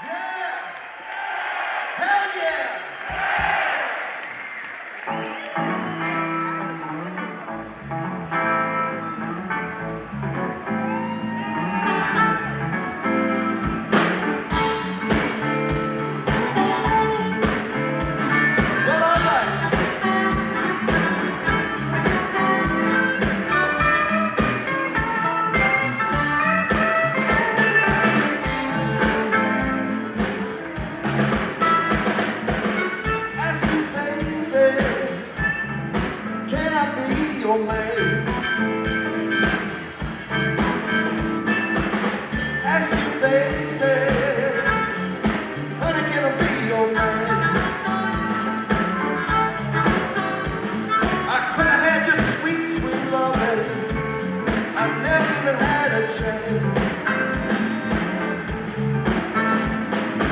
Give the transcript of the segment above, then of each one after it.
Yeah! Hell yeah! Well, all right. Ask you, baby, can I be your man? Ask you, baby, honey, can I be your man? I could have had your sweet, sweet loving. I never even had a chance.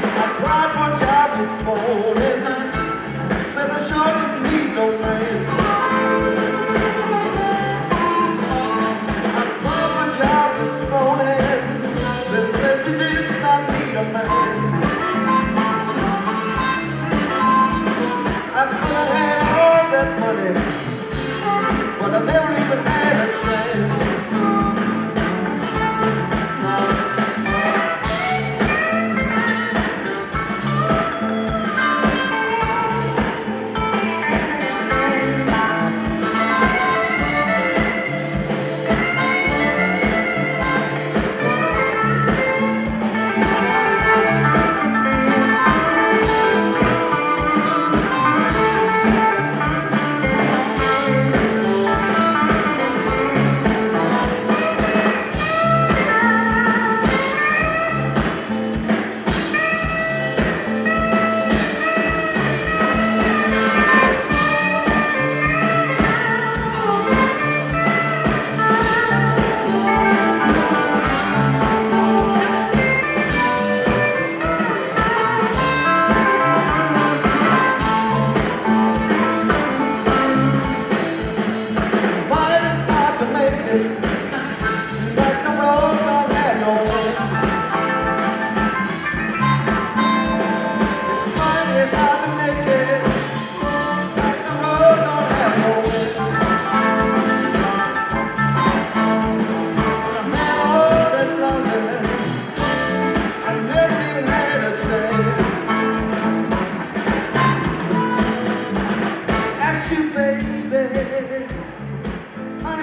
I applied for a job this morning. Said I sure didn't need no man. I applied for a job this morning. Then said you did not need a man. I could have had all that money, but I never even had a chance.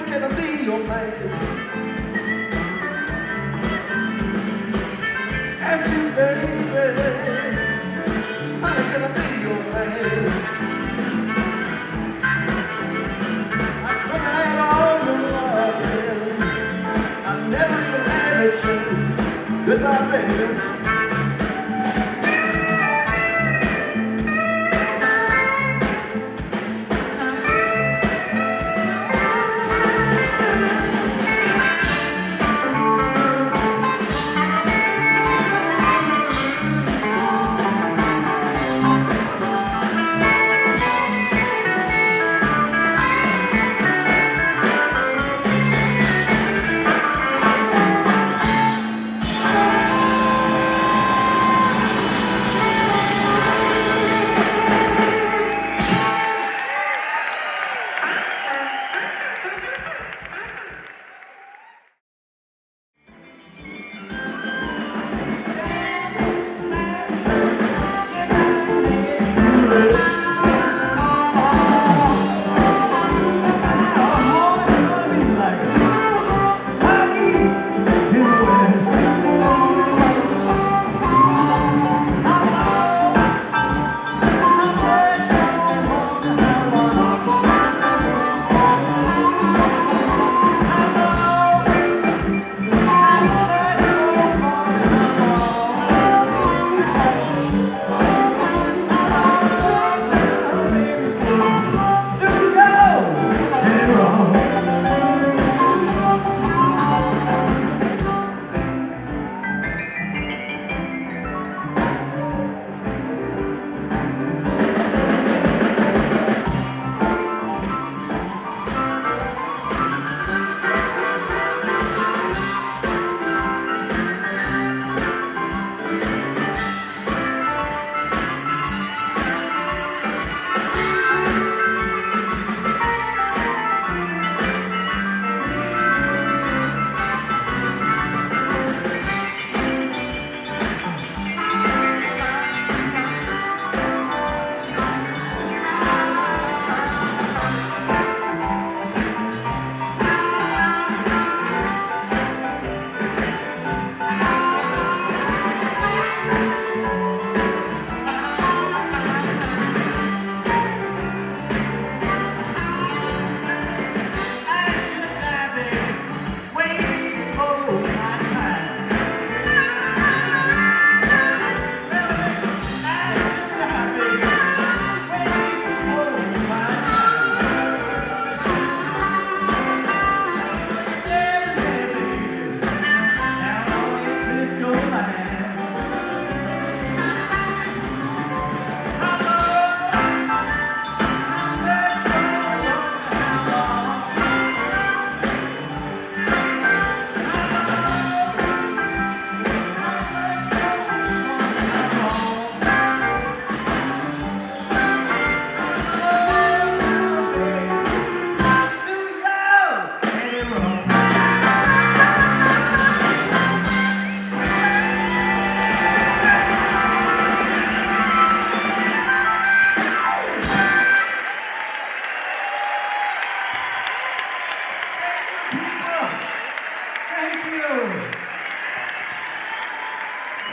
Can I be your man? Ask you, baby, honey, can I be your man? I could have had all the love, I never even had a chance. Goodbye, baby.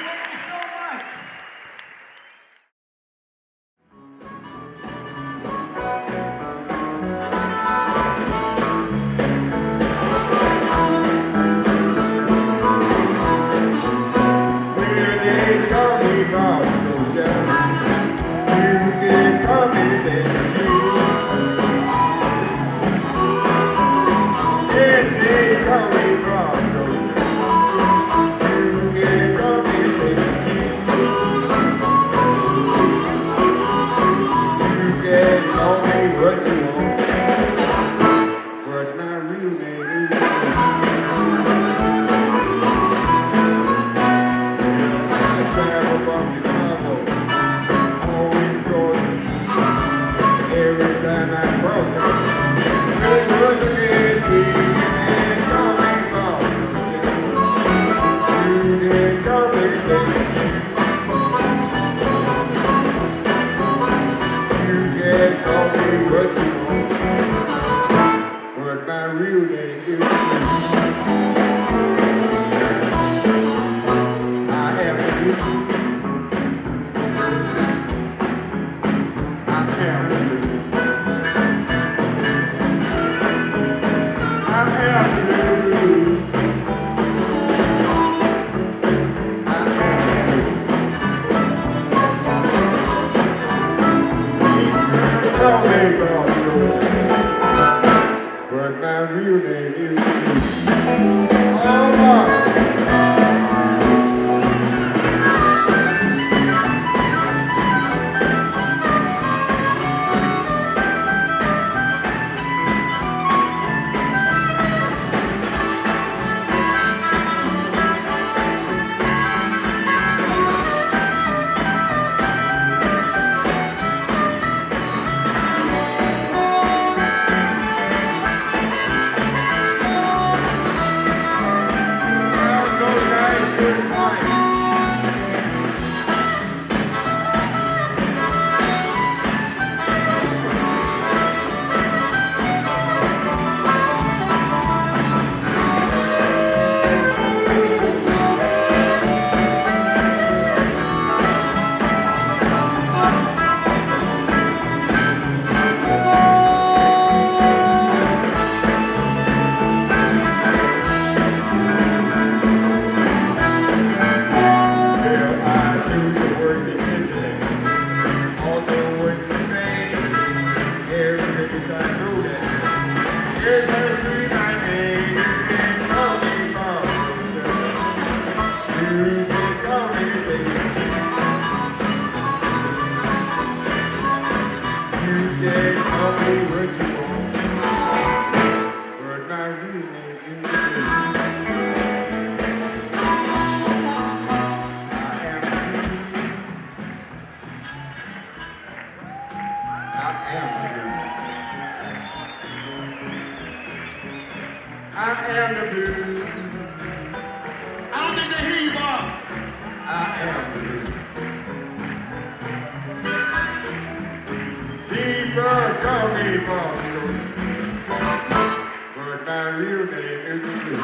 Thank you so much. Where they call me from, Georgia. You can call me that you. If they call me from, Georgia. You can call me that you. You can call me what you want. But my real name is I travel from Chicago, always going every time I cross it. It was a good thing, and coming from you can tell me that you can call me what you want, but my real name is I am you. I am you. I am you. I am you. You call me from but my real name is you. Oh, Lord. Sounds so nice, good night. Well, I do some work in Italy, also work in Spain. Every place I know that. Here's every my name. You can call me from. You can call me baby. You can call me what you want, but my real name is you. I am the blues. I need to hear you, Bob. I am the blues. People call me Boston, but my real name is the blues.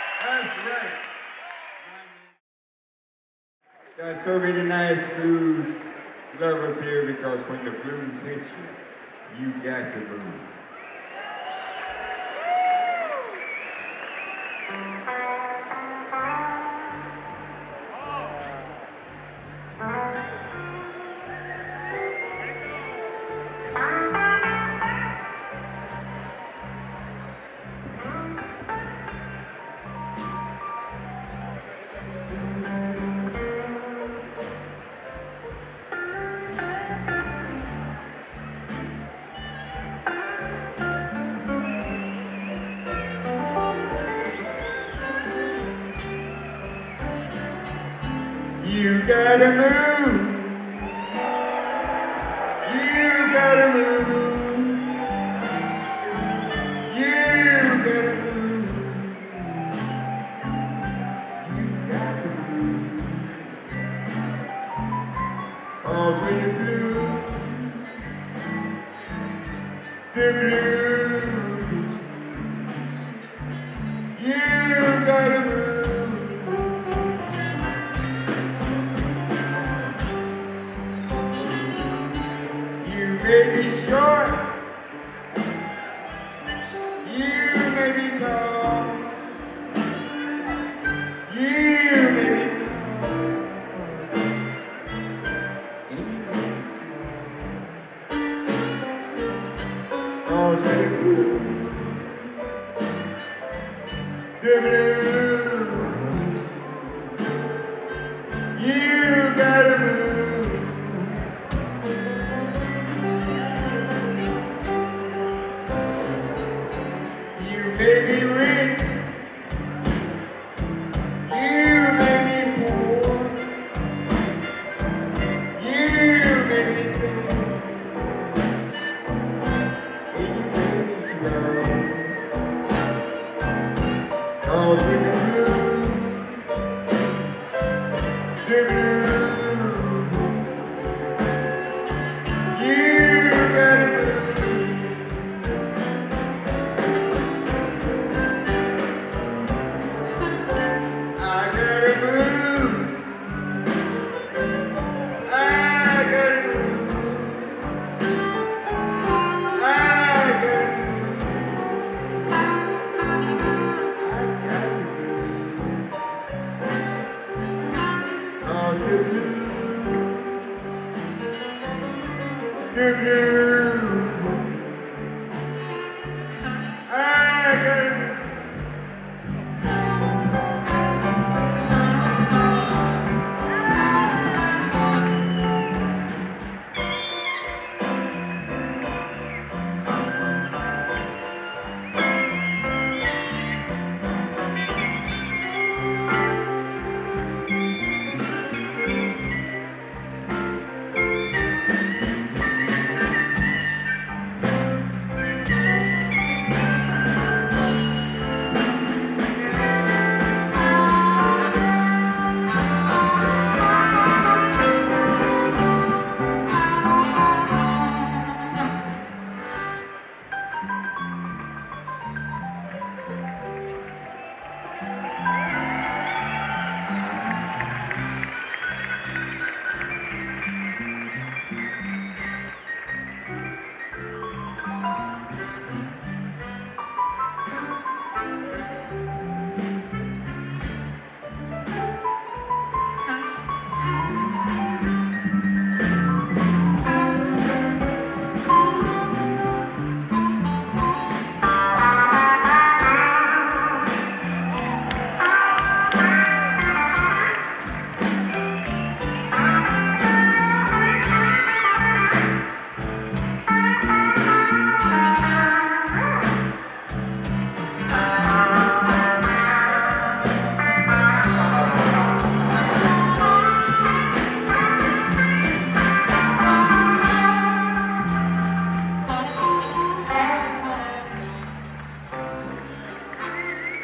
That's right. There's so many nice blues lovers here because when the blues hit you, you got the blues. You gotta move. You gotta move. You gotta move. You gotta move. 'Cause with the blues, the blues. You gotta move. You may be short, you may be tall, you may be oh, say the blues, the blues. You gotta move. You may be rich, you may be poor, you may be big, and you may be slow. Cause with the blues, the blues, you gotta move. I gotta move. I gotta move. I gotta move. I gotta move. Oh, the blues, the blues. I gotta move.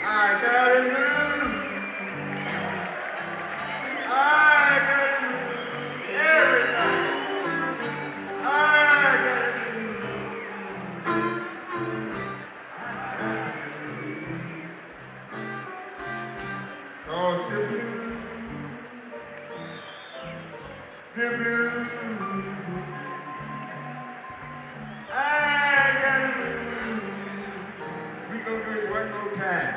I gotta move. I gotta move. Everybody. I gotta move. Cause the blues, the blues. I gotta move. We gonna do it one more time.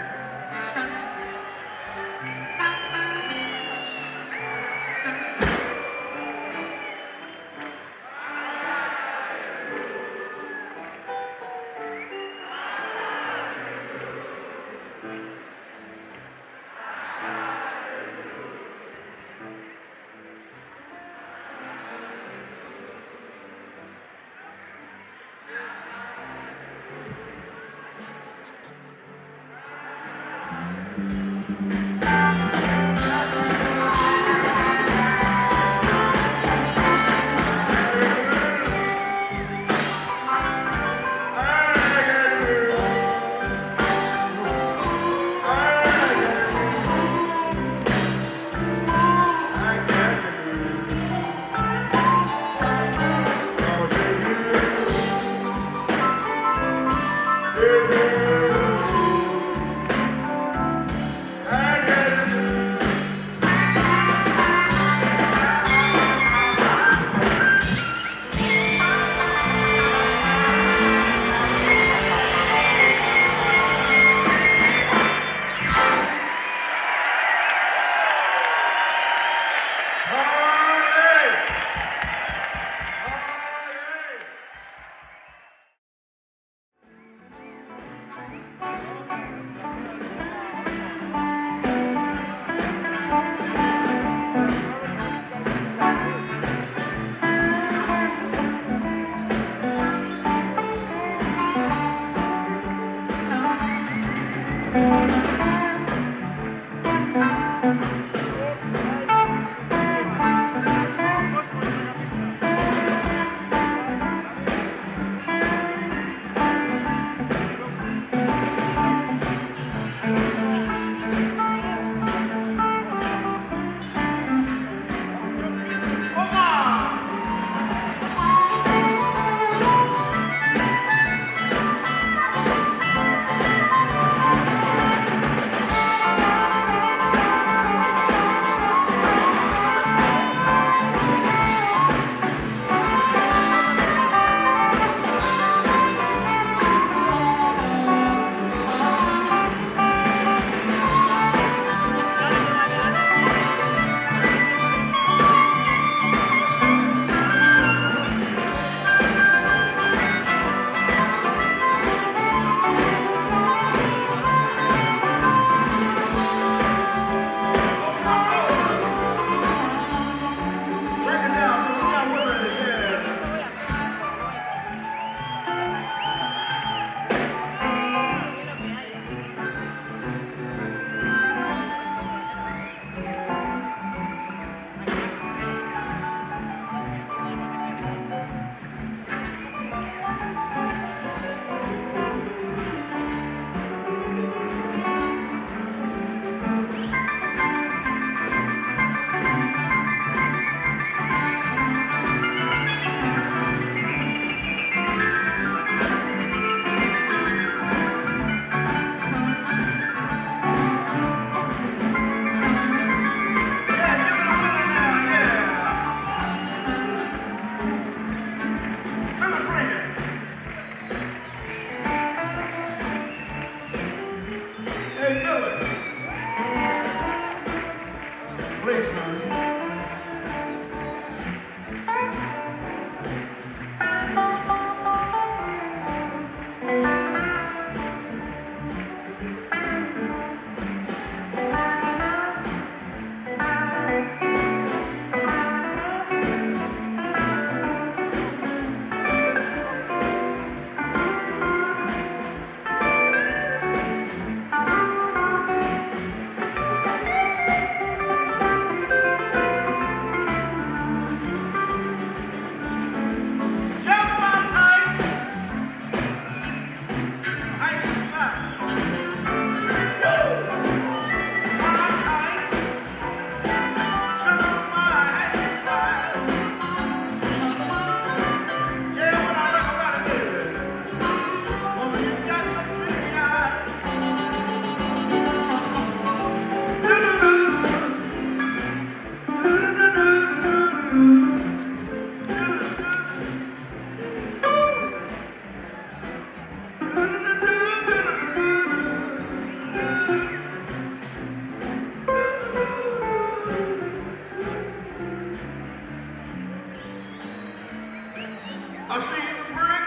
I see the brick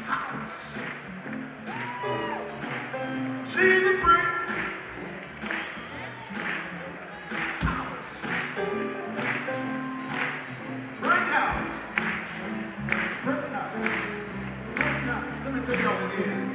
house. See the brick house. Brick house. Brick house. Brick house. Let me tell y'all again.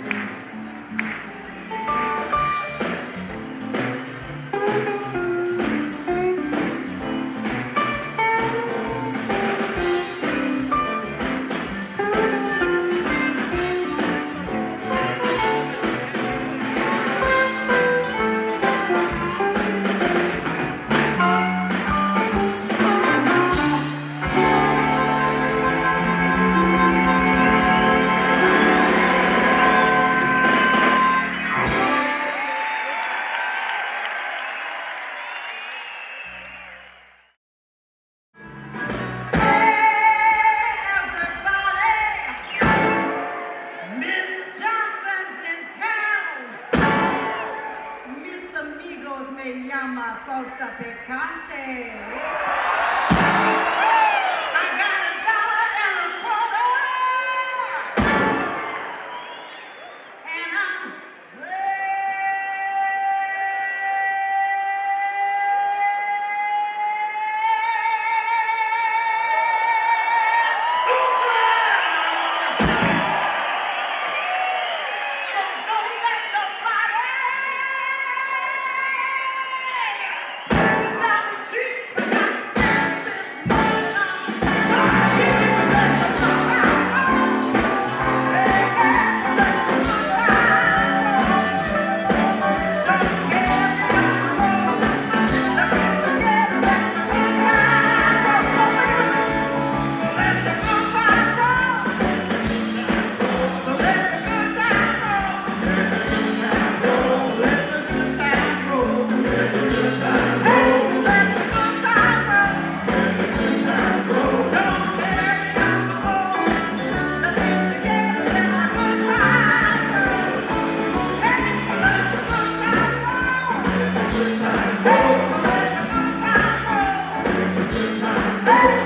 Me llama salsa picante. I got $1.25, and I'm Hey!